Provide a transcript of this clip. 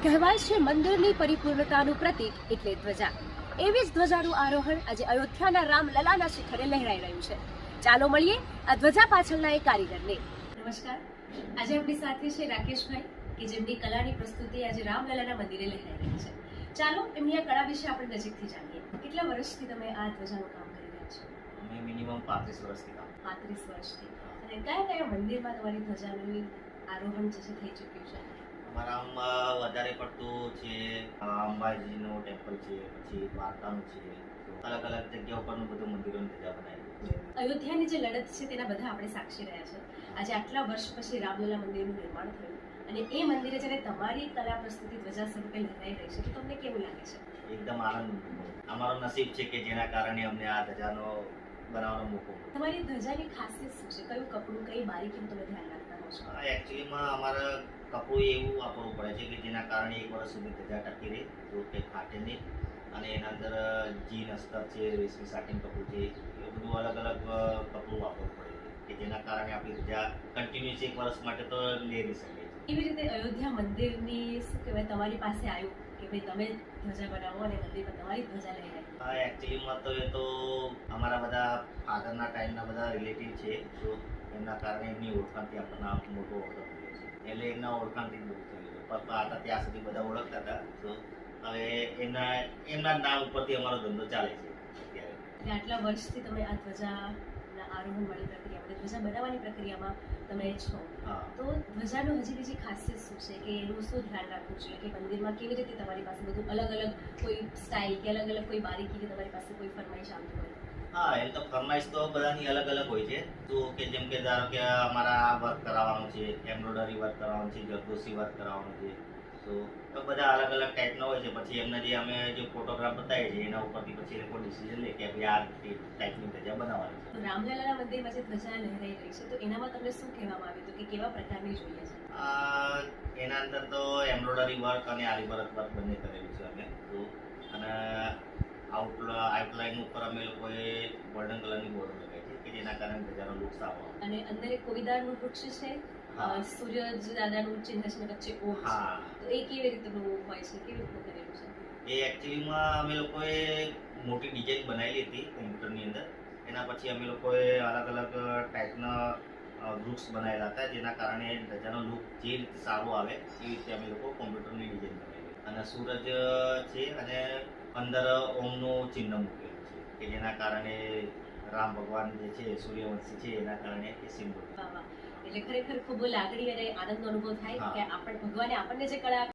કહેવાય છે મંદિરની પરિપૂર્ણતાનું પ્રતીક એટલે ધ્વજા. એવી જ ધ્વજાનું આરોહણ આજે અયોધ્યાના રામલલાના શિખરે લહેરાઈ રહ્યું છે. ચાલો મળીએ આ ધ્વજા પાછળના એક કારીગરને. નમસ્કાર. આજે આપણી સાથે છે રાકેશભાઈ કે જેમની કલાની પ્રસ્તુતિ આજે રામલલાના મંદિરે લહેરાઈ રહી છે. ચાલો એમની આ કળા વિશે આપણે નજીકથી જાણીએ. કેટલા વર્ષથી તમે આ ધ્વજાનું કામ કરી રહ્યા છો? અમે મિનિમમ 35 વર્ષથી કામ. 35 વર્ષથી. અને કયા કયા મંદિરમાં તમારી ધ્વજાનું આરોહણ જે છે થઈ ચૂક્યું છે? અમારા આમ વધારે પડતું છે અંબાજીનું ટેમ્પલ છે, પછી દ્વારકાનું છે, અલગ અલગ જગ્યા ઉપરનું બધું મંદિરોની ધજા બનાવી છે. અયોધ્યાની જે લડત છે તેના બધા આપણે સાક્ષી રહ્યા છે. આજે આટલા વર્ષ પછી રામલલા મંદિરનું નિર્માણ થયું અને એ મંદિરે જ્યારે તમારી કલા પ્રસ્તુતિ ધ્વજા સ્વરૂપે લહેરાઈ રહી છે તો તમને કેવું લાગે છે? એકદમ આનંદ. અમારો નસીબ છે કે જેના કારણે અમને આ ધજાનો બનાવવાનો મોકો મળ્યો. તમારી ધજાની ખાસિયત શું છે? કયું કપડું, કઈ બારીકીનું તમે ધ્યાન રાખતા હો છો? એકચ્યુઅલીમાં અમારે કપડું એવું વાપરવું પડે છે કે જેના કારણે 1 વર્ષ સુધી ધજા ટકી રહે, તો કે ફાટે નહીં. અને એના અંદર જીન અસ્તર છે, રેશમી સાટીન કપડું છે, એ બધું અલગ અલગ કપડું વાપરવું પડે છે કે જેના કારણે આપણી ધજા કન્ટિન્યુઅસ 1 વર્ષ માટે તો લેરી શકે છે. કેવી રીતે અયોધ્યા મંદિરની શું કહેવાય તમારી પાસે આવ્યું કે ભાઈ તમે ધજા બનાવો અને મંદિર પર તમારી ધજા લહેરાય? એકચ્યુઅલીમાં તો એ તો અમારા બધા ફાધરના ટાઈમના બધા રિલેટિવ છે, તો એમના કારણે એમની ઓળખાણથી આપણને મોટો ઓર્ડર મળ્યો છે. એટલે એમના ઓળખાણથી જ બધું થયું છે. પપ્પા હતા ત્યાં સુધી બધા ઓળખતા હતા, તો હવે એમના નામ ઉપરથી અમારો ધંધો ચાલે છે અત્યારે. એટલે આટલા વર્ષથી તમે આ ધ્વજાના આરોહણવાળી પ્રક્રિયામાં, ધ્વજા બનાવવાની પ્રક્રિયામાં તમે છો, તો ધ્વજાનું હજી બીજી ખાસિયત શું છે કે એનું શું ધ્યાન રાખવું જોઈએ કે મંદિરમાં કેવી રીતે તમારી પાસે બધું અલગ અલગ કોઈ સ્ટાઇલ કે અલગ અલગ કોઈ બારીકી કે તમારી પાસે કોઈ ફરમાઈશ આવતી હોય? હા, એમ તો ફરમાઈશ તો બધાની અલગ અલગ હોય છે. તો કે જેમ કે ધારો કે અમારા વર્ક કરાવવાનું છે, એમ્બ્રોઇડરી વર્ક કરાવવાનું છે, જરદોશી વર્ક કરાવવાનું છે, તો બધા અલગ અલગ ટાઈપના હોય છે. પછી એમને જે અમે જે ફોટોગ્રાફ બતાવીએ છીએ એના ઉપરથી પછી એ લોકો ડિસિઝન લે કે ભાઈ આ ટાઈપની ધજા બનાવવાની છે. તો રામલલાના મંદિરમાં જે ધજા લહેરાઈ રહી છે તો એનામાં તમને શું કહેવામાં આવ્યું હતું કે કેવા પ્રકારની જોઈએ છે? એના અંદર તો એમ્બ્રોઇડરી વર્ક અને આરી વર્ક બંને કરેલું છે અમે. તો અને આઉટલાઈન ઉપર અમે લોકોએ ગોલ્ડન કલરની બોર્ડર લગાવી છે કે જેના કારણે ધજાનો લુક સારો આવે. અને અંદર એક કોવીદારનું વૃક્ષ છે, સૂર્યજ દાદાનું ચિહ્ન છે, વચ્ચે ઓમ છે. તો એ કેવી રીતનું હોય છે, કેવી રીતનું કરેલું છે? એ એકચ્યુઅલીમાં અમે લોકોએ મોટી ડિઝાઇન બનાવેલી હતી કોમ્પ્યુટરની અંદર. એના પછી અમે લોકોએ અલગ અલગ ટાઈપના વૃક્ષ બનાવેલા હતા જેના કારણે ધજાનો લુક જે રીતે સારો આવે એ રીતે અમે લોકો કોમ્પ્યુટરની ડિઝાઇન બનાવેલી. અને સૂરજ છે અને અંદર ઓમનું ચિહ્ન મૂકેલું છે કે જેના કારણે રામ ભગવાન જે છે સૂર્યવંશી છે એના કારણે એ સિમ્બોલ. એટલે ખરેખર ખૂબ લાગણી અને આનંદનો અનુભવ થાય કે ભગવાને આપણને જે કળા